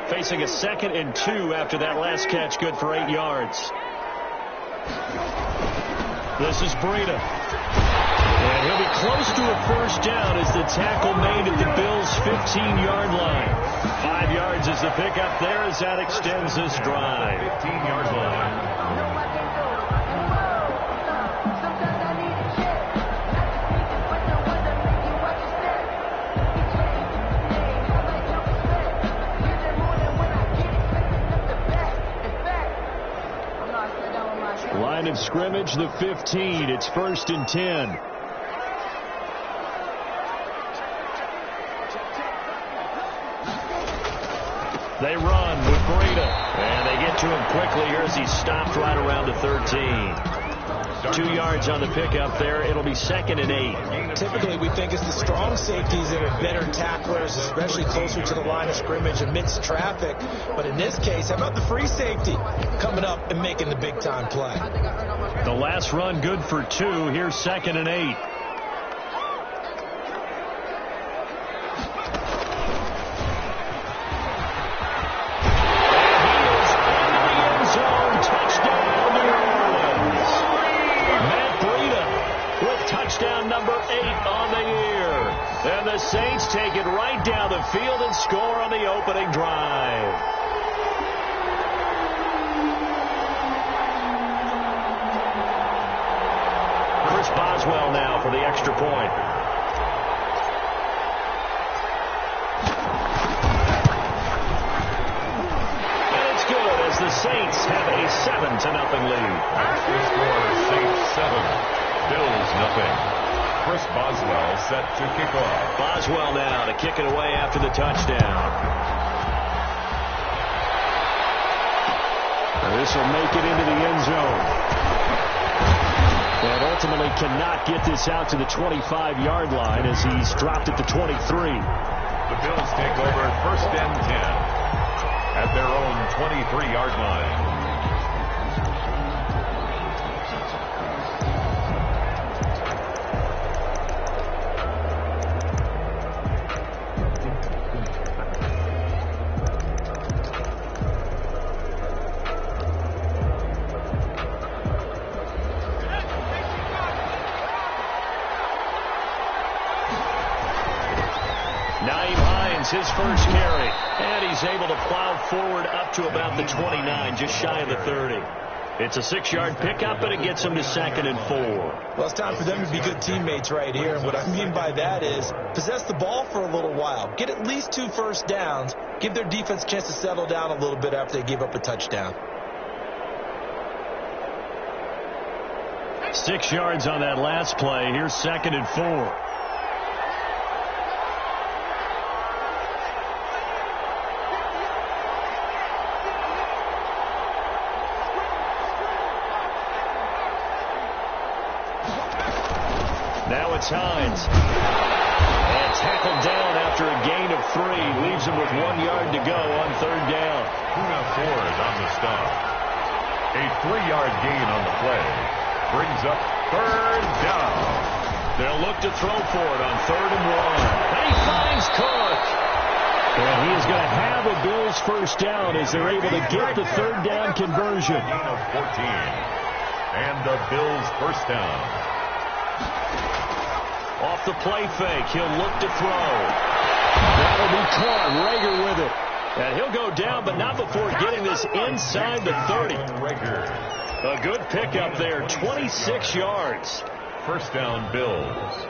facing a 2nd and 2 after that last catch, good for 8 yards. This is Breida. And he'll be close to a first down as the tackle made at the Bills' 15-yard line. 5 yards is the pickup there as that extends this drive. 15-yard line. Line of scrimmage, the 15. It's 1st and 10. They run with Breida, and they get to him quickly here as he's stopped right around the 13. 2 yards on the pickup there. It'll be 2nd and 8. Typically, we think it's the strong safeties that are better tacklers, especially closer to the line of scrimmage amidst traffic. But in this case, how about the free safety coming up and making the big-time play? The last run good for 2. Here's 2nd and 8. Touchdown number 8 on the year. And the Saints take it right down the field and score on the opening drive. Chris Boswell now for the extra point. And it's good as the Saints have a 7-0 lead. The score, Saints 7. Bills nothing. Chris Boswell set to kick off. Boswell now to kick it away after the touchdown. This will make it into the end zone. And ultimately cannot get this out to the 25-yard line as he's dropped at the 23. The Bills take over 1st and 10 at their own 23-yard line. His first carry, and he's able to plow forward up to about the 29, just shy of the 30. It's a 6-yard pickup, but it gets him to 2nd and 4. Well, it's time for them to be good teammates right here, and what I mean by that is possess the ball for a little while, get at least 2 first downs, give their defense a chance to settle down a little bit after they give up a touchdown. 6 yards on that last play. Here's 2nd and 4. Now it's Hines. And tackled down after a gain of 3. Leaves him with 1 yard to go on 3rd down. Kuna Ford on the stop. A 3-yard gain on the play. Brings up 3rd down. They'll look to throw for it on 3rd and 1. And he finds Cook. And he is going to have a Bills first down as they're able to get the 3rd down conversion. Gain of 14. And the Bills first down. Off the play fake, he'll look to throw. That'll be caught. Rager with it. And he'll go down, but not before getting this inside the 30. A good pickup there, 26 yards. First down, Bills.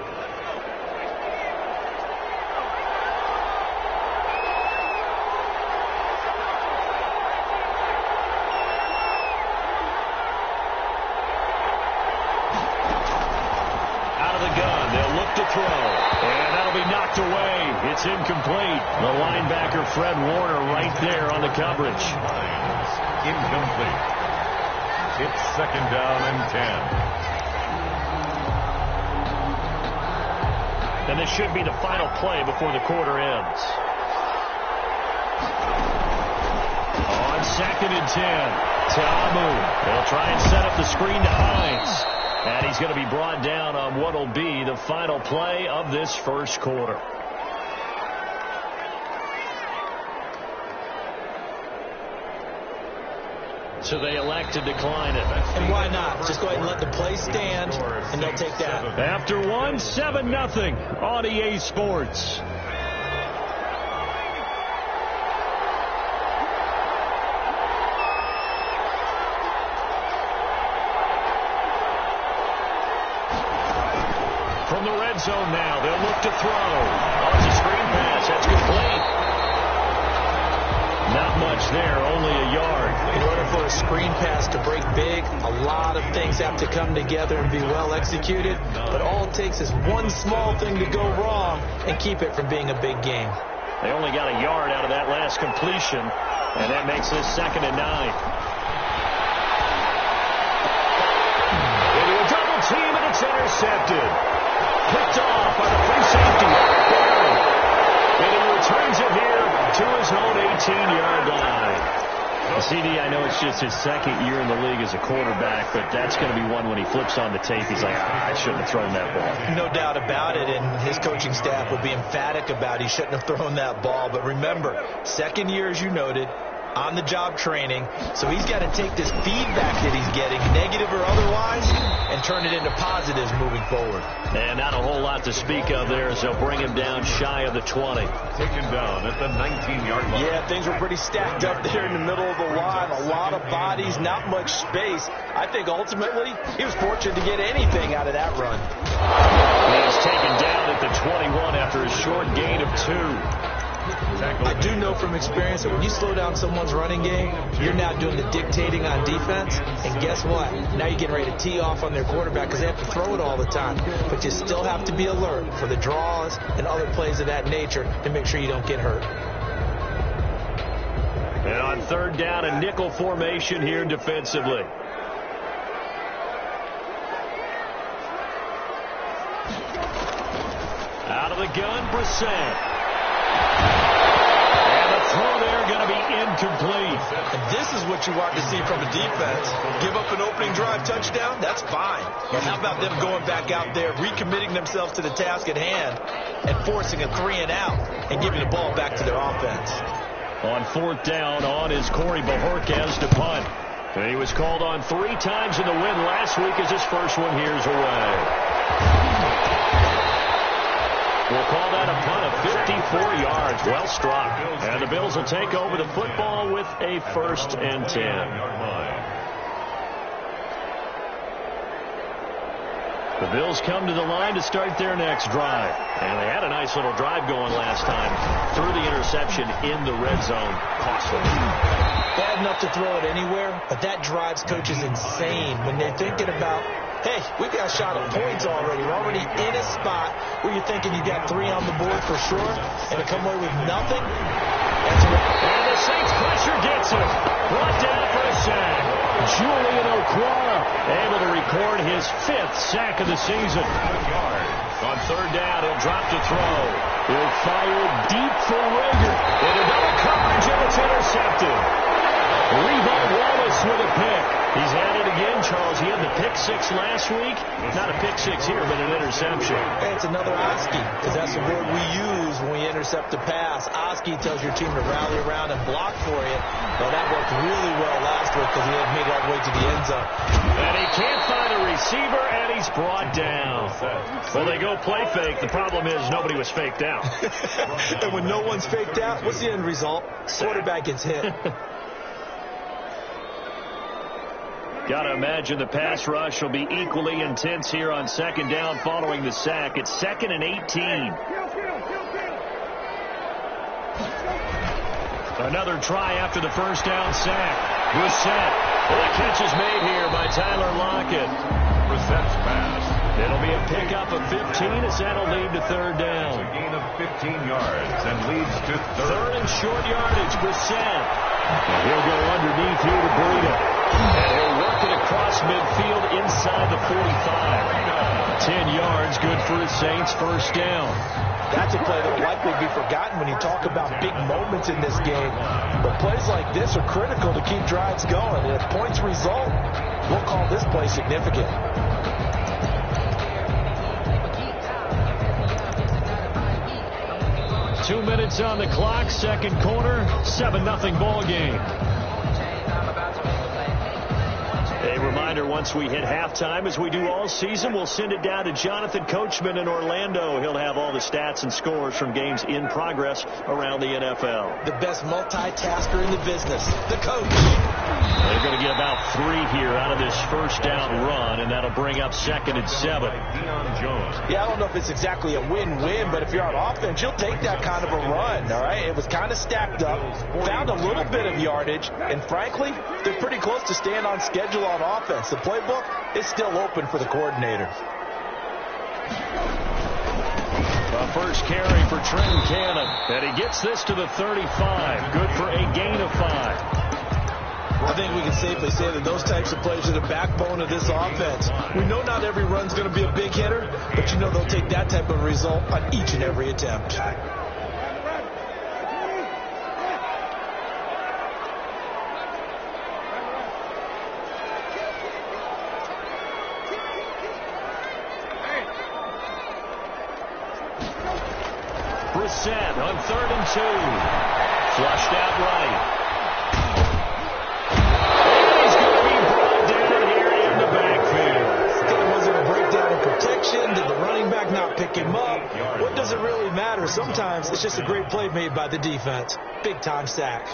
To throw, and that'll be knocked away. It's incomplete. The linebacker, Fred Warner, right there on the coverage. Incomplete. It's 2nd down and 10. And this should be the final play before the quarter ends. On 2nd and 10, Ta'amu. They'll try and set up the screen to Hines. And he's going to be brought down on what will be the final play of this first quarter. So they elect to decline it. And why not? Just go ahead and let the play stand, and they'll take that. After one, 7-0 on EA Sports. From the red zone now, they'll look to throw. On the screen pass, that's complete. Not much there, only a yard. In order for a screen pass to break big, a lot of things have to come together and be well executed. But all it takes is one small thing to go wrong and keep it from being a big game. They only got a yard out of that last completion, and that makes this 2nd and 9. Into a double team, and it's intercepted. Picked off by the free safety. Barely. And he returns it here to his own 18-yard line. CD, I know it's just his 2nd year in the league as a quarterback, but that's going to be one when he flips on the tape. He's like, I shouldn't have thrown that ball. No doubt about it, and his coaching staff would be emphatic about he shouldn't have thrown that ball. But remember, 2nd year, as you noted, on-the-job training, so he's got to take this feedback that he's getting, negative or otherwise, and turn it into positives moving forward. And not a whole lot to speak of there as they'll bring him down shy of the 20. Taken down at the 19-yard line. Yeah, things were pretty stacked up there in the middle of the line. A lot of bodies, not much space. I think ultimately he was fortunate to get anything out of that run. He's taken down at the 21 after a short gain of 2. I do know from experience that when you slow down someone's running game, you're now doing the dictating on defense. And guess what? Now you're getting ready to tee off on their quarterback because they have to throw it all the time. But you still have to be alert for the draws and other plays of that nature to make sure you don't get hurt. And on 3rd down, a nickel formation here defensively. Out of the gun, Brissett. And the throw there going to be incomplete. And this is what you want to see from a defense. Give up an opening drive touchdown, that's fine. But how about them going back out there, recommitting themselves to the task at hand, and forcing a 3-and-out and giving the ball back to their offense. On 4th down, on is Corey Bajorquez to punt. And he was called on 3 times in the win last week as his first one here's away. We'll call that a punt of 54 yards. Well struck. And the Bills will take over the football with a 1st and 10. The Bills come to the line to start their next drive. And they had a nice little drive going last time. Threw the interception in the red zone. Costly. Bad enough to throw it anywhere, but that drives coaches insane when they're thinking about, hey, we've got a shot at points already. We're already in a spot where you're thinking you got 3 on the board for sure, and to come away with nothing. And the Saints pressure gets him. Brought down for a sack. Julian Okwara able to record his 5th sack of the season. On 3rd down, he'll drop to throw. He'll fire deep for Rager. Into double coverage, and it's intercepted. Levi Wallace with a pick. He's had it again, Charles. He had the pick 6 last week. Not a pick 6 here, but an interception. Hey, it's another Oski, because that's the word we use when we intercept a pass. Oski tells your team to rally around and block for you. Well, that worked really well last week because he had made it all the way to the end zone. And he can't find a receiver, and he's brought down. Well, they go play fake. The problem is nobody was faked out. And when no one's faked out, what's the end result? Quarterback gets hit. Got to imagine the pass rush will be equally intense here on 2nd down following the sack. It's 2nd and 18. Another try after the 1st down sack. Brissett. Well, the catch is made here by Tyler Lockett. Brissett's pass. It'll be a pickup of 15 as that'll lead to 3rd down. A gain of 15 yards and leads to 3rd and short yardage. Brissett. And he'll go underneath here to Breida. And he'll work it across midfield inside the 45. 10 yards, good for the Saints, 1st down. That's a play that will likely be forgotten when you talk about big moments in this game. But plays like this are critical to keep drives going. And if points result, we'll call this play significant. Two minutes on the clock, 2nd quarter, 7-0 ball game. A reminder, once we hit halftime, as we do all season, we'll send it down to Jonathan Coachman in Orlando. He'll have all the stats and scores from games in progress around the NFL. The best multitasker in the business, the coach. They're going to get about 3 here out of this first down run, and that'll bring up 2nd and 7. Yeah, I don't know if it's exactly a win-win, but if you're on offense, you'll take that kind of a run, all right? It was kind of stacked up, found a little bit of yardage, and frankly, they're pretty close to staying on schedule on offense. The playbook is still open for the coordinators. A first carry for Trenton Cannon, and he gets this to the 35. Good for a gain of 5. I think we can safely say that those types of plays are the backbone of this offense. We know not every run's going to be a big hitter, but you know they'll take that type of result on each and every attempt. Brissett on 3rd and 2. Flushed out right. Did the running back not pick him up? What does it really matter? Sometimes it's just a great play made by the defense. Big-time sack.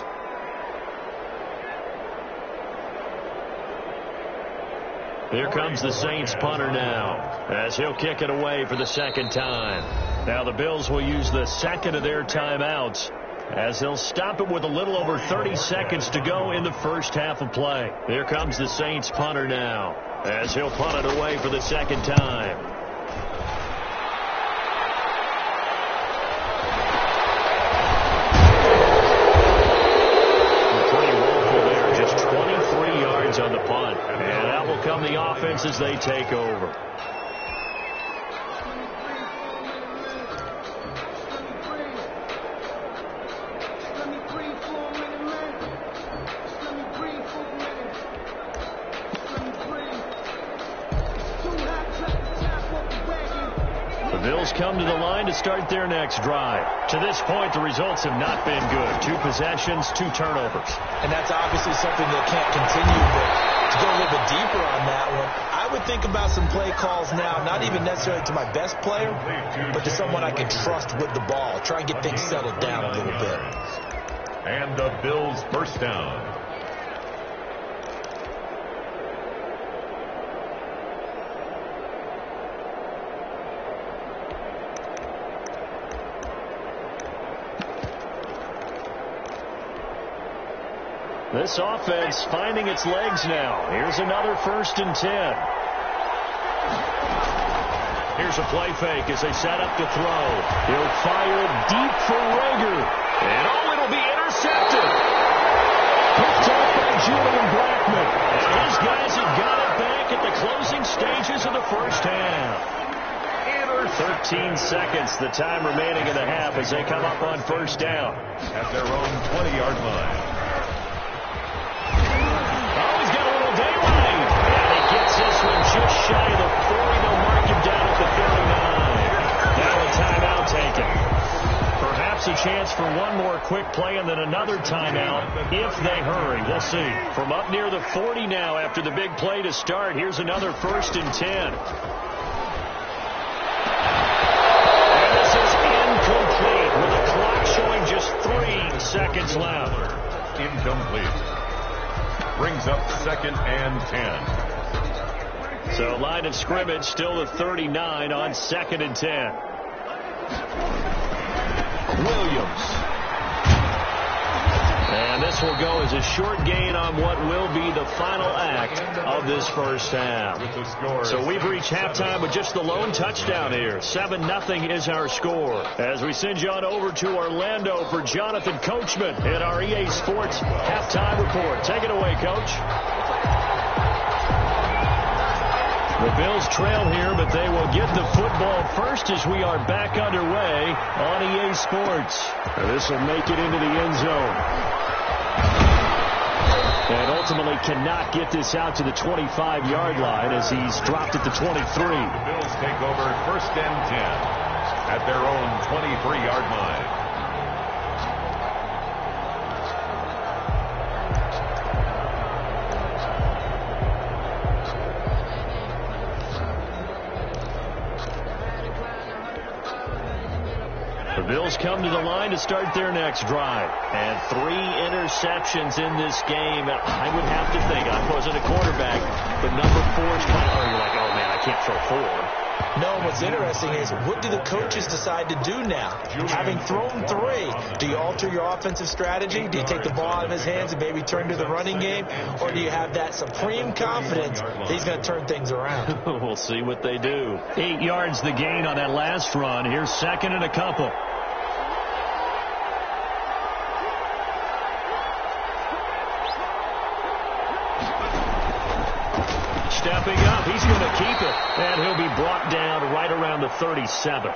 Here comes the Saints punter now, as he'll kick it away for the 2nd time. Now the Bills will use the 2nd of their timeouts, as he'll stop it with a little over 30 seconds to go in the first half of play. Here comes the Saints punter now, as he'll punt it away for the 2nd time. On the punt, and out will come the offense as they take over. The Bills come to the line to start their next drive. To this point, the results have not been good. 2 possessions, 2 turnovers. And that's obviously something that can't continue, but to go a little bit deeper on that one, I would think about some play calls now, not even necessarily to my best player, but to someone I can trust with the ball. Try and get things settled down a little bit. And the Bills first down. This offense finding its legs now. Here's another 1st and 10. Here's a play fake as they set up to throw. He'll fire deep for Rager. And it'll be intercepted. Picked up by Julian Blackman. And his guys have got it back at the closing stages of the first half. 13 seconds, the time remaining in the half as they come up on first down. At their own 20-yard line. This one just shy of the 40. They'll mark him down at the 39. Now a timeout taken. Perhaps a chance for one more quick play and then another timeout if they hurry. We'll see. From up near the 40 now after the big play to start, here's another 1st and 10. And this is incomplete with the clock showing just 3 seconds left. Incomplete. Brings up 2nd and 10. So line of scrimmage still the 39 on 2nd and 10. Williams. And this will go as a short gain on what will be the final act of this first half. So we've reached halftime with just the lone touchdown here. 7-0 is our score. As we send you on over to Orlando for Jonathan Coachman in our EA Sports halftime report. Take it away, Coach. The Bills trail here, but they will get the football first as we are back underway on EA Sports. This will make it into the end zone. And ultimately cannot get this out to the 25-yard line as he's dropped at the 23. The Bills take over 1st and 10 at their own 23-yard line. Bills come to the line to start their next drive. And 3 interceptions in this game. I would have to think, I wasn't a quarterback, but number 4 is kind of, you're like, oh man, I can't throw 4. No, what's interesting is, what do the coaches decide to do now? Having thrown 3, do you alter your offensive strategy? Do you take the ball out of his hands and maybe turn to the running game? Or do you have that supreme confidence that he's going to turn things around? We'll see what they do. 8 yards the gain on that last run. Here's 2nd and a couple. Stepping up, he's going to keep it, and he'll be brought down right around the 37.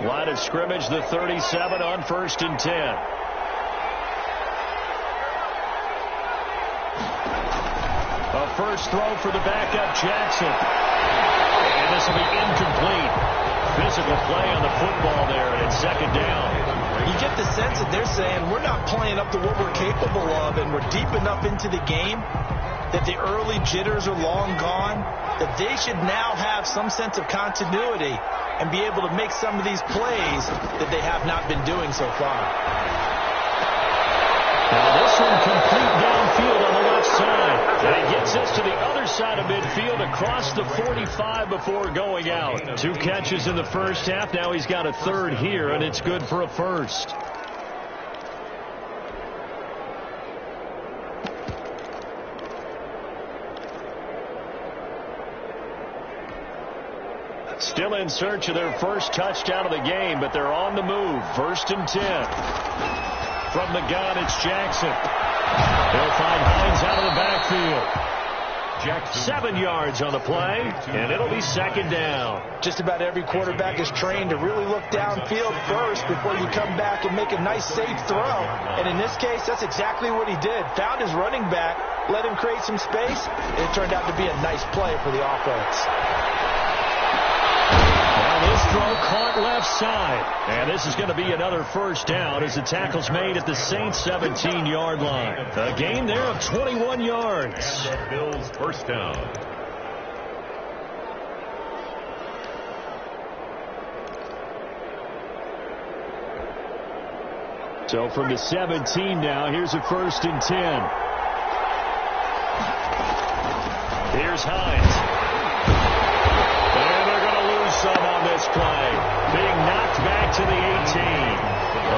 Line of scrimmage, the 37 on 1st and 10. A first throw for the backup, Jackson. And this will be incomplete. Physical play on the football there, and 2nd down. You get the sense that they're saying we're not playing up to what we're capable of, and we're deep enough into the game that the early jitters are long gone, that they should now have some sense of continuity and be able to make some of these plays that they have not been doing so far. Now this one complete downfield on the left side. And he gets us to the other side of midfield across the 45 before going out. 2 catches in the first half. Now he's got a 3rd here, and it's good for a 1st. Still in search of their first touchdown of the game, but they're on the move. 1st and 10. From the gun, it's Jackson. They'll find Hines out of the backfield. Jackson. 7 yards on the play, and it'll be 2nd down. Just about every quarterback is trained to really look downfield first before you come back and make a nice, safe throw. And in this case, that's exactly what he did. Found his running back, let him create some space, and it turned out to be a nice play for the offense. This throw caught left side. And this is going to be another 1st down as the tackle's made at the Saints' 17-yard line. A gain there of 21 yards. Bills 1st down. So from the 17 now, here's a 1st and 10. Here's Hines. Some on this play, being knocked back to the 18.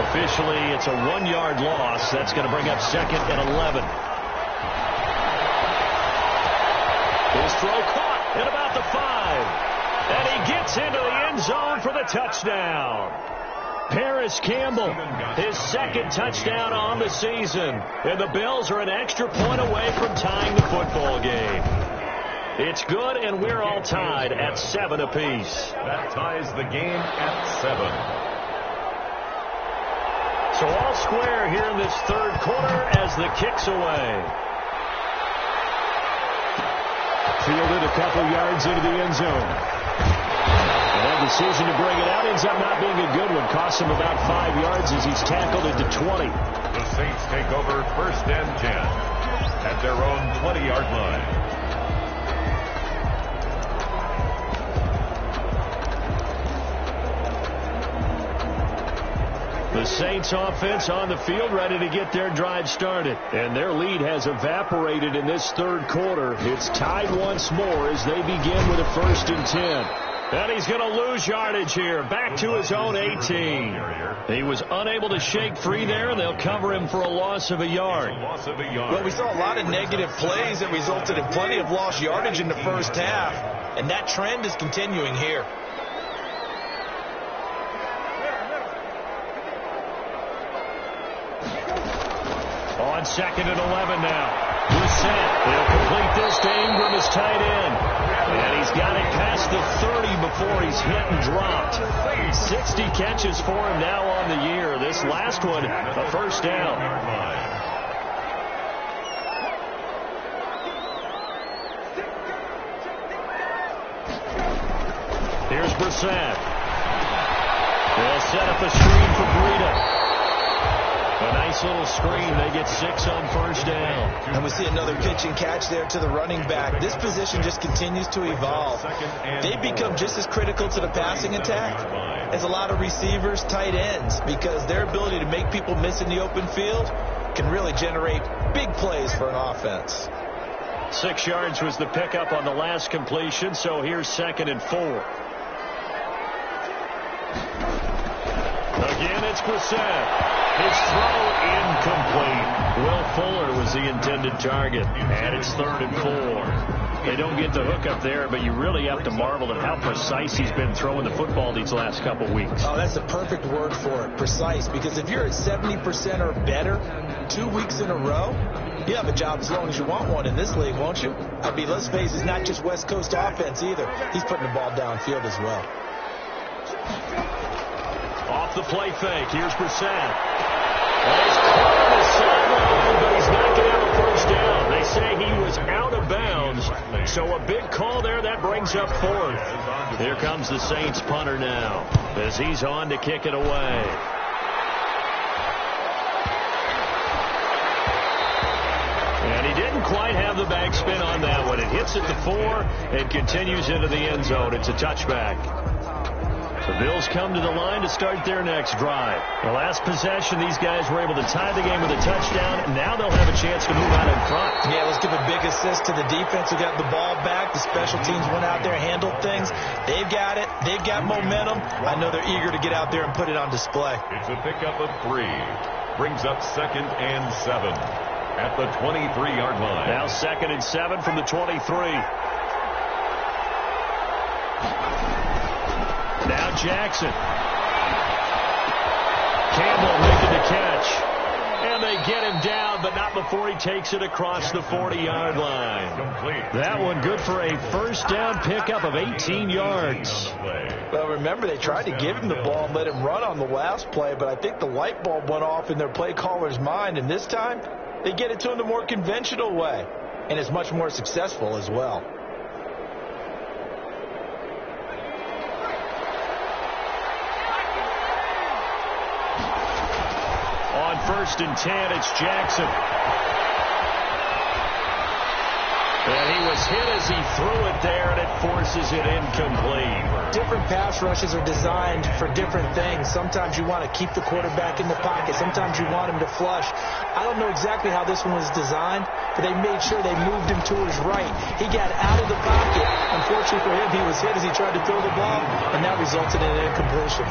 Officially, it's a 1-yard loss. That's going to bring up 2nd and 11. His throw caught at about the 5. And he gets into the end zone for the touchdown. Paris Campbell, his 2nd touchdown on the season. And the Bills are an extra point away from tying the football game. It's good, and we're all tied at 7 apiece. That ties the game at 7. So all square here in this 3rd quarter as the kick's away. Fielded a couple yards into the end zone. And that decision to bring it out ends up not being a good one. Costs him about 5 yards as he's tackled into 20. The Saints take over 1st and 10 at their own 20-yard line. The Saints offense on the field ready to get their drive started. And their lead has evaporated in this 3rd quarter. It's tied once more as they begin with a 1st and 10. And he's going to lose yardage here. Back to his own 18. He was unable to shake free there, and they'll cover him for a loss of a yard. Well, we saw a lot of negative plays that resulted in plenty of lost yardage in the first half. And that trend is continuing here. On 2nd and 11 now. Brissett, he'll complete this to Ingram as tight end. And he's got it past the 30 before he's hit and dropped. 60 catches for him now on the year. This last one, a 1st down. Here's Brissett. They'll set up a screen for Breida. A nice little screen. They get 6 on first down. And we see another pitch and catch there to the running back. This position just continues to evolve. They become just as critical to the passing attack as a lot of receivers, tight ends, because their ability to make people miss in the open field can really generate big plays for an offense. 6 yards was the pickup on the last completion, so here's 2nd and 4. Again, it's Brissett. His throw incomplete. Will Fuller was the intended target. And it's 3rd and 4. They don't get the hook up there, but you really have to marvel at how precise he's been throwing the football these last couple weeks. Oh, that's the perfect word for it, precise. Because if you're at 70% or better 2 weeks in a row, you have a job as long as you want one in this league, won't you? I mean, let's face it, it's not just West Coast offense either. He's putting the ball downfield as well. Off the play fake. Here's Brissett. He's caught on the sideline, but he's not going to have a first down. They say he was out of bounds. So a big call there. That brings up 4th. Here comes the Saints punter now as he's on to kick it away. And he didn't quite have the backspin on that one. It hits at the 4 and continues into the end zone. It's a touchback. The Bills come to the line to start their next drive. The last possession, these guys were able to tie the game with a touchdown. Now they'll have a chance to move out in front. Yeah, let's give a big assist to the defense who got the ball back. The special teams went out there, handled things. They've got it. They've got momentum. I know they're eager to get out there and put it on display. It's a pickup of 3. Brings up 2nd and 7 at the 23-yard line. Now 2nd and 7 from the 23. Now Jackson. Campbell making the catch. And they get him down, but not before he takes it across the 40-yard line. That one good for a first down pickup of 18 yards. Well, remember, they tried to give him the ball and let him run on the last play, but I think the light bulb went off in their play caller's mind, and this time they get it to him the more conventional way, and it's much more successful as well. On 1st and 10, it's Jackson. And he was hit as he threw it there, and it forces it incomplete. Different pass rushes are designed for different things. Sometimes you want to keep the quarterback in the pocket. Sometimes you want him to flush. I don't know exactly how this one was designed, but they made sure they moved him to his right. He got out of the pocket. Unfortunately for him, he was hit as he tried to throw the ball, and that resulted in an incompletion.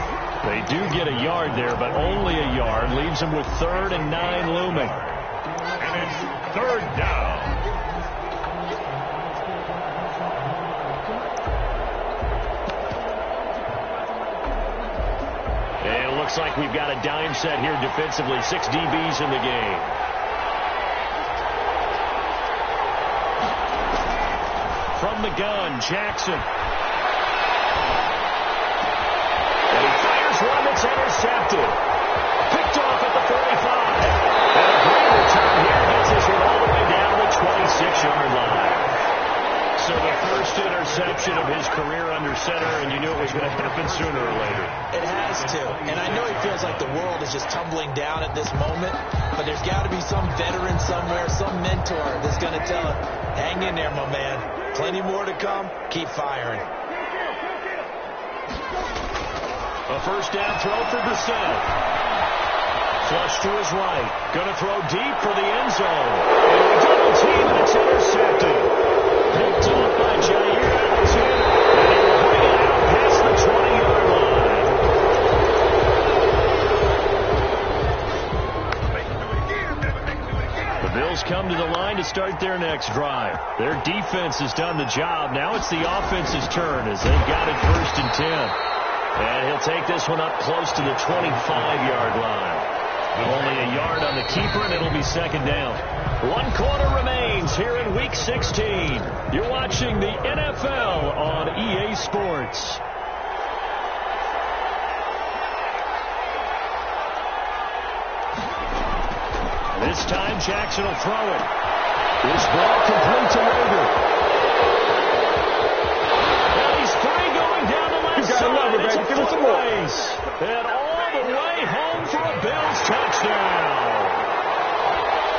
They do get a yard there, but only a yard. Leaves them with 3rd and 9 looming. And it's 3rd down. And it looks like we've got a dime set here defensively. 6 DBs in the game. From the gun, Jackson. One that's intercepted. Picked off at the 45. And a great return here gets us all the way down the 26-yard line. So the first interception of his career under center, and you knew it was going to happen sooner or later. It has to. And I know he feels like the world is just tumbling down at this moment, but there's got to be some veteran somewhere, some mentor that's going to tell him, hang in there, my man. Plenty more to come. Keep firing. A first down throw for Brissett. Flush to his right. Going to throw deep for the end zone. And we double team, and it's intercepted. Picked off by Jair Alexander. And he will bring it out past the 20-yard line. The Bills come to the line to start their next drive. Their defense has done the job. Now it's the offense's turn as they've got it 1st and 10. And he'll take this one up close to the 25-yard line. Only a yard on the keeper, and it'll be 2nd down. 1 quarter remains here in Week 16. You're watching the NFL on EA Sports. This time, Jackson will throw it. This ball complete to Rager. And he's free going down the left And all the way home for a Bills touchdown.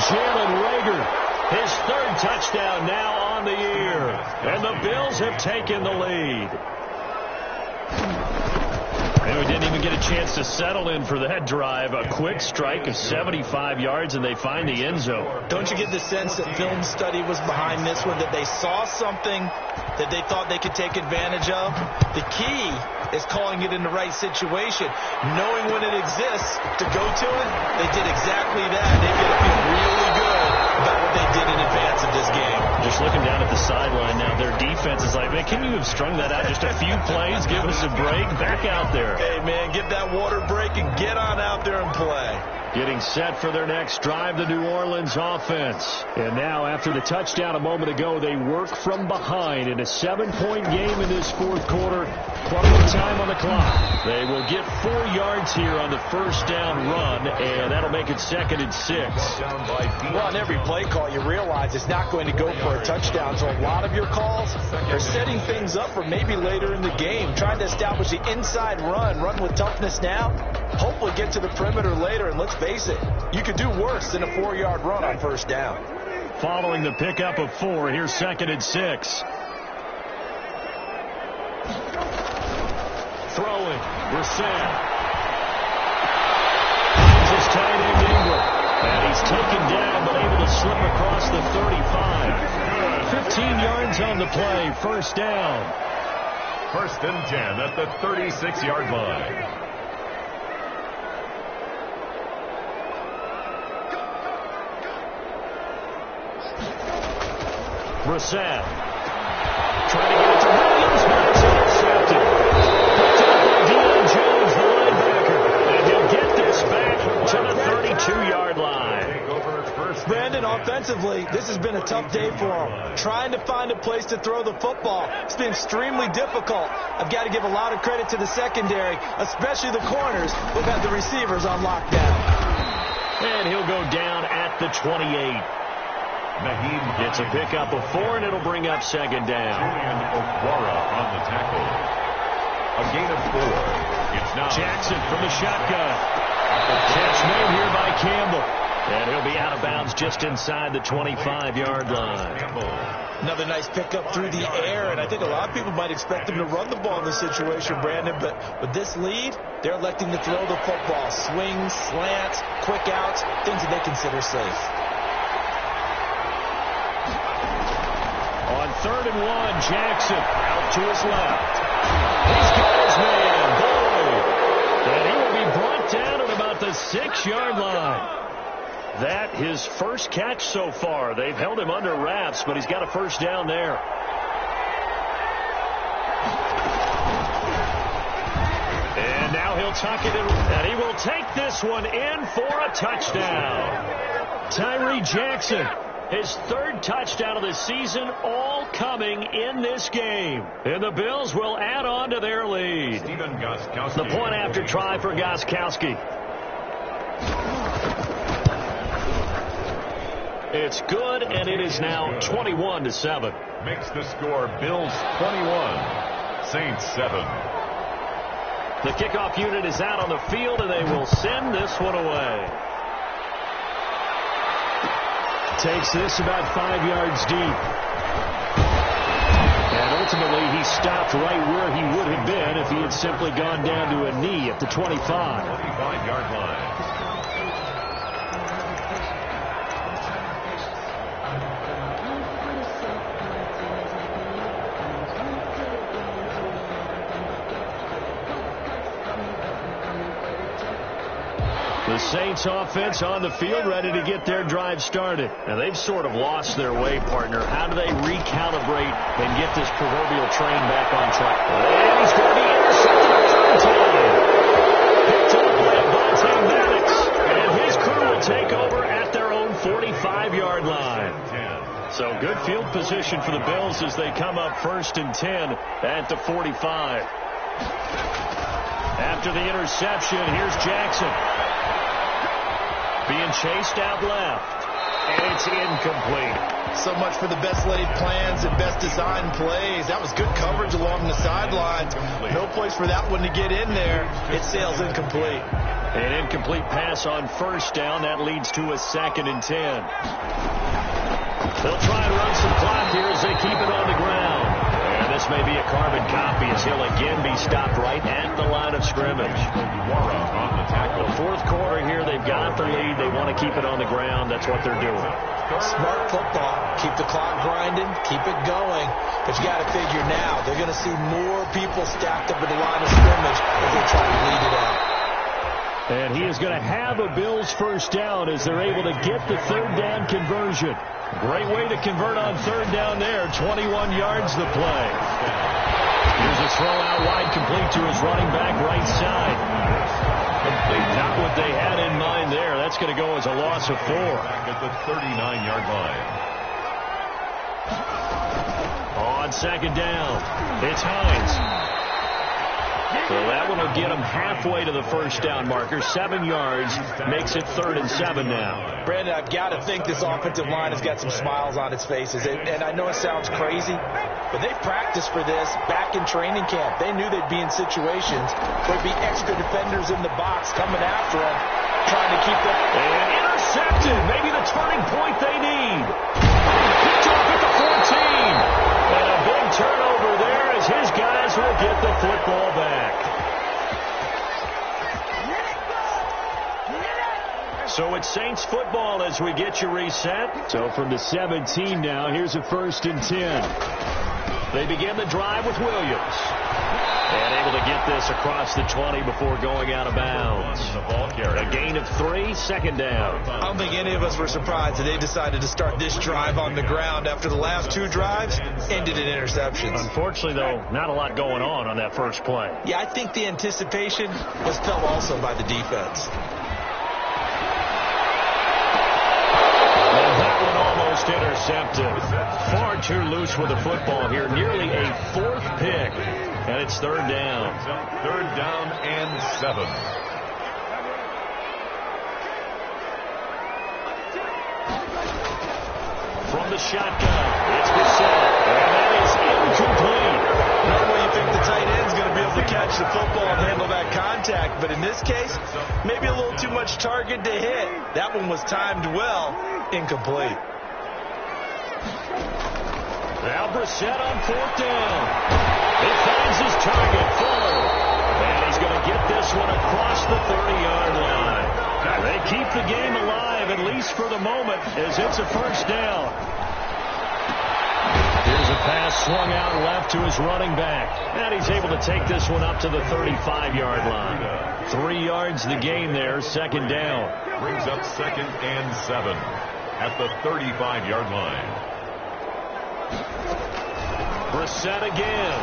Jalen Reagor, his third touchdown now on the year. And the Bills have taken the lead. And we didn't even get a chance to settle in for that drive. A quick strike of 75 yards, and they find the end zone. Don't you get the sense that film study was behind this one, that they saw something that they thought they could take advantage of? The key is calling it in the right situation. Knowing when it exists to go to it, they did exactly that. They've got to feel really good about what they did in advance of this game. Just looking down at the sideline now, their defense is like, man, can you have strung that out just a few plays? Give us a break. Back out there. Hey, man, get that water break and get on out there and play. Getting set for their next drive, the New Orleans offense. And now, after the touchdown a moment ago, they work from behind in a 7-point game in this fourth quarter. Plenty of time on the clock. They will get 4 yards here on the first down run, and that'll make it 2nd and 6. Well, on every play call, you realize it's not going to go for a touchdown. So a lot of your calls are setting things up for maybe later in the game, trying to establish the inside run with toughness now. Hopefully get to the perimeter later, and let's face it, you could do worse than a 4-yard run on first down. Following the pickup of 4, here's 2nd and 6. Throwing, Brissett. Finds his tight end Ingram. And he's taken down, but able to slip across the 35. 15 yards on the play, first down. 1st and 10 at the 36-yard line. Brissett trying to get it to Williams, but it's intercepted. Picked up by Deion Jones, the linebacker. And he'll get this back to the 32-yard line. Brandon, offensively, this has been a tough day for him. Trying to find a place to throw the football. It's been extremely difficult. I've got to give a lot of credit to the secondary, especially the corners who've had the receivers on lockdown. And he'll go down at the 28. Gets a pickup of 4, and it'll bring up 2nd down. Julian Okwara on the tackle. A gain of 4. It's now Jackson from the shotgun. Catch made here by Campbell. And he'll be out of bounds just inside the 25-yard line. Another nice pickup through the air, and I think a lot of people might expect them to run the ball in this situation, Brandon, but with this lead, they're electing to throw the football. Swings, slants, quick outs, things that they consider safe. On 3rd and 1, Jackson out to his left. He's got his man, Boyd. And he will be brought down at about the 6-yard line. That his first catch so far. They've held him under wraps, but he's got a first down there. And now he'll tuck it in, and he will take this one in for a touchdown. Tyree Jackson, his 3rd touchdown of the season, all coming in this game. And the Bills will add on to their lead. The point after try for Gostkowski. It's good, and it is now 21-7. Makes the score Bills 21, Saints 7. The kickoff unit is out on the field, and they will send this one away. Takes this about 5 yards deep. And ultimately, he stopped right where he would have been if he had simply gone down to a knee at the 25. 25-yard line. The Saints offense on the field, ready to get their drive started. Now, they've sort of lost their way, partner. How do they recalibrate and get this proverbial train back on track? And he's going to be intercepted a third time. Picked up by Vontae Maddox. And his crew will take over at their own 45-yard line. So good field position for the Bills as they come up 1st and 10 at the 45. After the interception, here's Jackson. Being chased out left. And it's incomplete. So much for the best laid plans and best design plays. That was good coverage along the sidelines. No place for that one to get in there. It sails incomplete. An incomplete pass on first down. That leads to a 2nd and 10. They'll try and run some clock here as they keep it on the ground. And this may be a carbon copy as he'll again be stopped right at the line of scrimmage. The fourth quarter here, they've got the lead. They want to keep it on the ground. That's what they're doing. Smart football. Keep the clock grinding. Keep it going. But you got to figure now they're going to see more people stacked up at the line of scrimmage as they try to lead it out. And he is going to have a Bills first down as they're able to get the 3rd down conversion. Great way to convert on 3rd down there. 21 yards the play. Here's a throw out wide, complete to his running back right side. Not what they had in mind there. That's going to go as a loss of 4. At the 39-yard line. On 2nd down, it's Hines. So that one will get him halfway to the first down marker. 7 yards makes it 3rd and 7 now. Brandon, I've got to think this offensive line has got some smiles on its faces. And I know it sounds crazy, but they've practiced for this back in training camp. They knew they'd be in situations where there'd be extra defenders in the box coming after them, trying to keep them. And intercepted. Maybe the turning point they need. Picked off at the 14. And a big turnover there as his guys will get the football back. So it's Saints football as we get you reset. So from the 17 now, here's a 1st and 10. They begin the drive with Williams. And able to get this across the 20 before going out of bounds. A gain of 3, 2nd down. I don't think any of us were surprised that they decided to start this drive on the ground after the last 2 drives ended in interceptions. Unfortunately, though, not a lot going on that first play. Yeah, I think the anticipation was felt also by the defense. Almost intercepted. Far too loose with the football here. Nearly a 4th pick. And it's 3rd down. 3rd down and 7. From the shotgun, it's Brissett. And that is incomplete. Normally you think the tight end's going to be able to catch the football and handle that contact. But in this case, maybe a little too much target to hit. That one was timed well. Incomplete. Now Brissett on 4th down. He finds his target, Fuller. And he's going to get this one across the 30-yard line. They keep the game alive, at least for the moment, as it's a 1st down. Here's a pass swung out left to his running back. And he's able to take this one up to the 35-yard line. 3 yards the gain there, 2nd down. Brings up 2nd and 7 at the 35-yard line. Brissett again.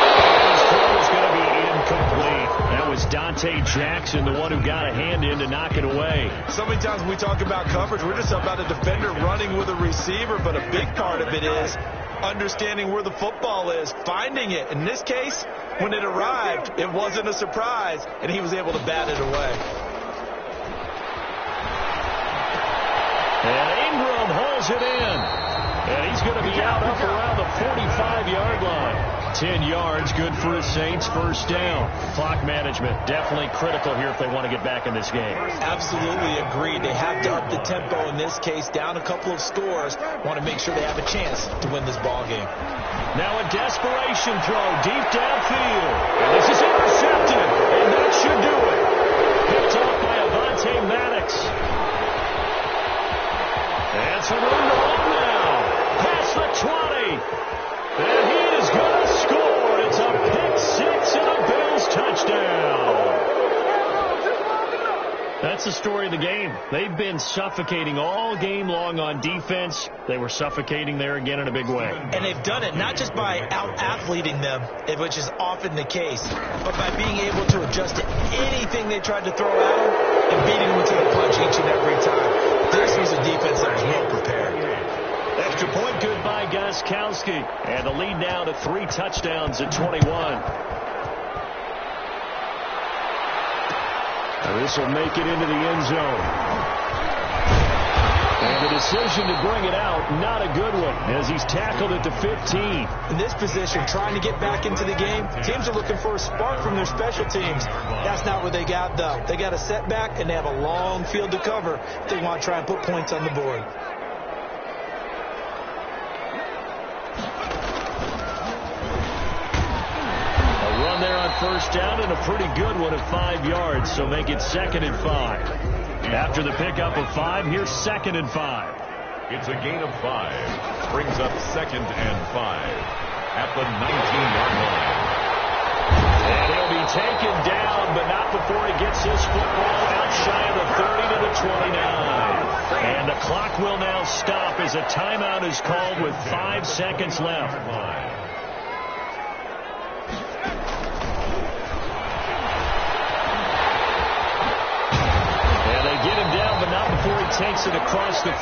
His throw is going to be incomplete. That was Dante Jackson, the one who got a hand in to knock it away. So many times when we talk about coverage, we're just about a defender running with a receiver, but a big part of it is understanding where the football is, finding it. In this case, when it arrived, it wasn't a surprise, and he was able to bat it away. And Ingram hauls it in. And he's going to be out up around the 45-yard line. 10 yards, good for the Saints, 1st down. Clock management, definitely critical here if they want to get back in this game. Absolutely agreed. They have to up the tempo in this case, down a couple of scores. Want to make sure they have a chance to win this ball game. Now a desperation throw deep downfield. And this is intercepted, and that should do it. Picked off by Avonte Maddox. And some room to run now. Past the 20. And he is going to score. It's a pick 6 and a Bills touchdown. That's the story of the game. They've been suffocating all game long on defense. They were suffocating there again in a big way. And they've done it not just by out-athleting them, which is often the case, but by being able to adjust to anything they tried to throw at them and beating them to the punch each and every time. This was a defense that was well prepared. Extra point good by Gostkowski. And the lead now to 3 touchdowns at 21. This will make it into the end zone. And the decision to bring it out, not a good one, as he's tackled it to 15. In this position, trying to get back into the game, teams are looking for a spark from their special teams. That's not what they got, though. They got a setback, and they have a long field to cover if they want to try and put points on the board. A run there on first down, and a pretty good one at 5 yards, so make it 2nd and 5. After the pickup of 5, here's 2nd and 5. It's a gain of 5. Brings up 2nd and 5 at the 19-yard line. And he'll be taken down, but not before he gets his football out shy of the 30 to the 29. And the clock will now stop as a timeout is called with 5 seconds left. Get him down, but not before he takes it across the